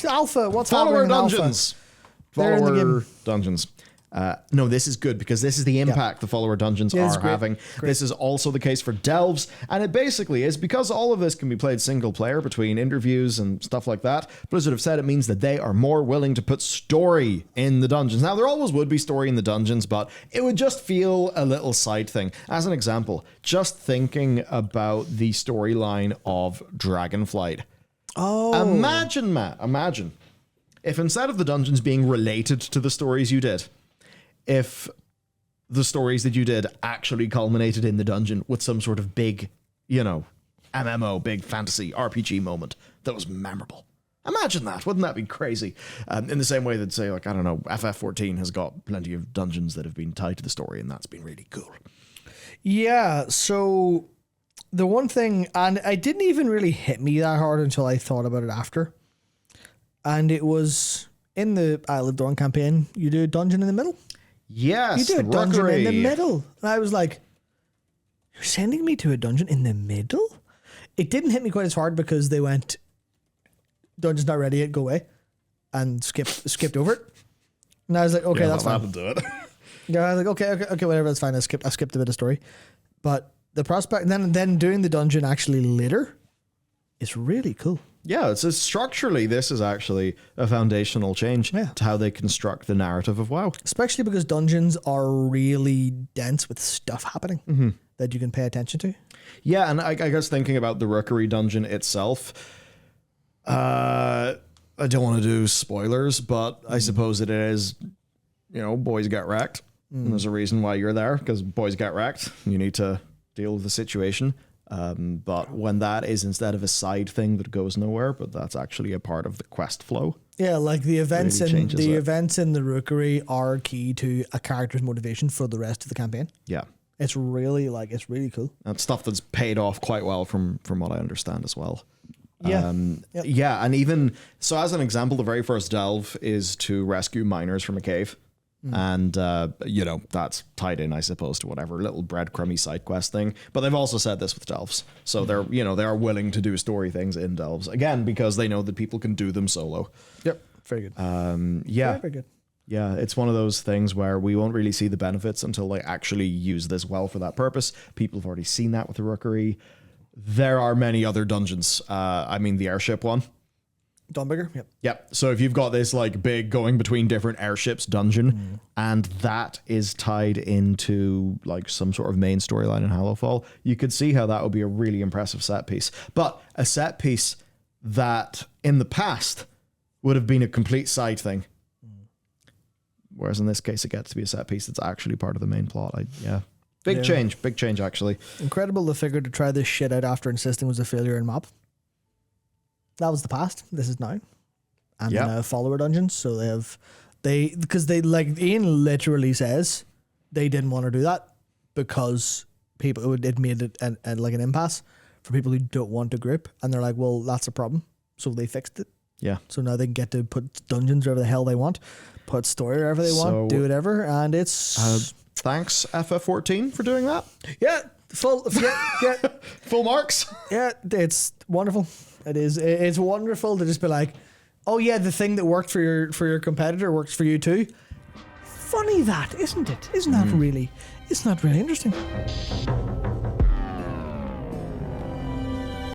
Alpha. What's Follower happening in Alpha? dungeons. They're in the Follower game. dungeons. No, this is good because this is the impact the follower dungeons Yeah, it's are great. having. Great. This is also the case for delves, and it basically is because all of this can be played single player between interviews and stuff like that. Blizzard have said it means that they are more willing to put story in the dungeons. Now, there always would be story in the dungeons, but it would just feel a little side thing. As an example, just thinking about the storyline of Dragonflight. Oh. Imagine, Matt, imagine if instead of the dungeons being related to the stories you did, if the stories that you did actually culminated in the dungeon with some sort of big, MMO, big fantasy RPG moment that was memorable. Imagine that. Wouldn't that be crazy? In the same way that, say, FF14 has got plenty of dungeons that have been tied to the story, and that's been really cool. Yeah, so the one thing, and it didn't even really hit me that hard until I thought about it after, and it was in the Isle of Dawn campaign, you do a dungeon in the middle. Yes, You do a dungeon in the rookery. middle. And I was like, you're sending me to a dungeon in the middle? It didn't hit me quite as hard because they went, dungeon's not ready yet, go away. And skipped over it. And I was like, okay, that's fine. Do it. Yeah, I was like, okay, whatever, that's fine. I skipped a bit of story. But the prospect, and then doing the dungeon actually later is really cool. Yeah, it's structurally, this is actually a foundational change to how they construct the narrative of WoW. Especially because dungeons are really dense with stuff happening that you can pay attention to. Yeah, and I guess thinking about the Rookery dungeon itself, I don't want to do spoilers, but I suppose it is, boys get wrecked. And there's a reason why you're there, because boys get wrecked. You need to deal with the situation. But when that is instead of a side thing that goes nowhere, but that's actually a part of the quest flow. Yeah, like the events Really changes it. events in the Rookery are key to a character's motivation for the rest of the campaign. Yeah. It's really cool. And stuff that's paid off quite well from what I understand as well. Yeah. Yep. Yeah, and even so, as an example, the very first delve is to rescue miners from a cave. And, that's tied in, I suppose, to whatever little breadcrumby side quest thing. But they've also said this with delves. So they're, they are willing to do story things in delves. Again, because they know that people can do them solo. Yep. Very good. Yeah. Very good. Yeah, it's one of those things where we won't really see the benefits until they actually use this well for that purpose. People have already seen that with the Rookery. There are many other dungeons. The airship one. Done bigger? Yep. Yep. So if you've got this big going between different airships dungeon, and that is tied into some sort of main storyline in Hallowfall, you could see how that would be a really impressive set piece. But a set piece that in the past would have been a complete side thing. Whereas in this case, it gets to be a set piece that's actually part of the main plot. Big change actually. Incredible the figure to try this shit out after insisting was a failure in map. That was the past. This is now. And Yep. now follower dungeons. So because Ian literally says they didn't want to do that because it made it an impasse for people who don't want to group. And they're like, well, that's a problem. So they fixed it. Yeah. So now they can get to put dungeons wherever the hell they want, put story wherever they want, do whatever. And it's... Thanks, FF14, for doing that. yeah, full Marks. Yeah, it's wonderful. It is. It's wonderful to just be like, oh yeah, the thing that worked for your competitor works for you too. Funny that, isn't it? Isn't that really? It's not really interesting.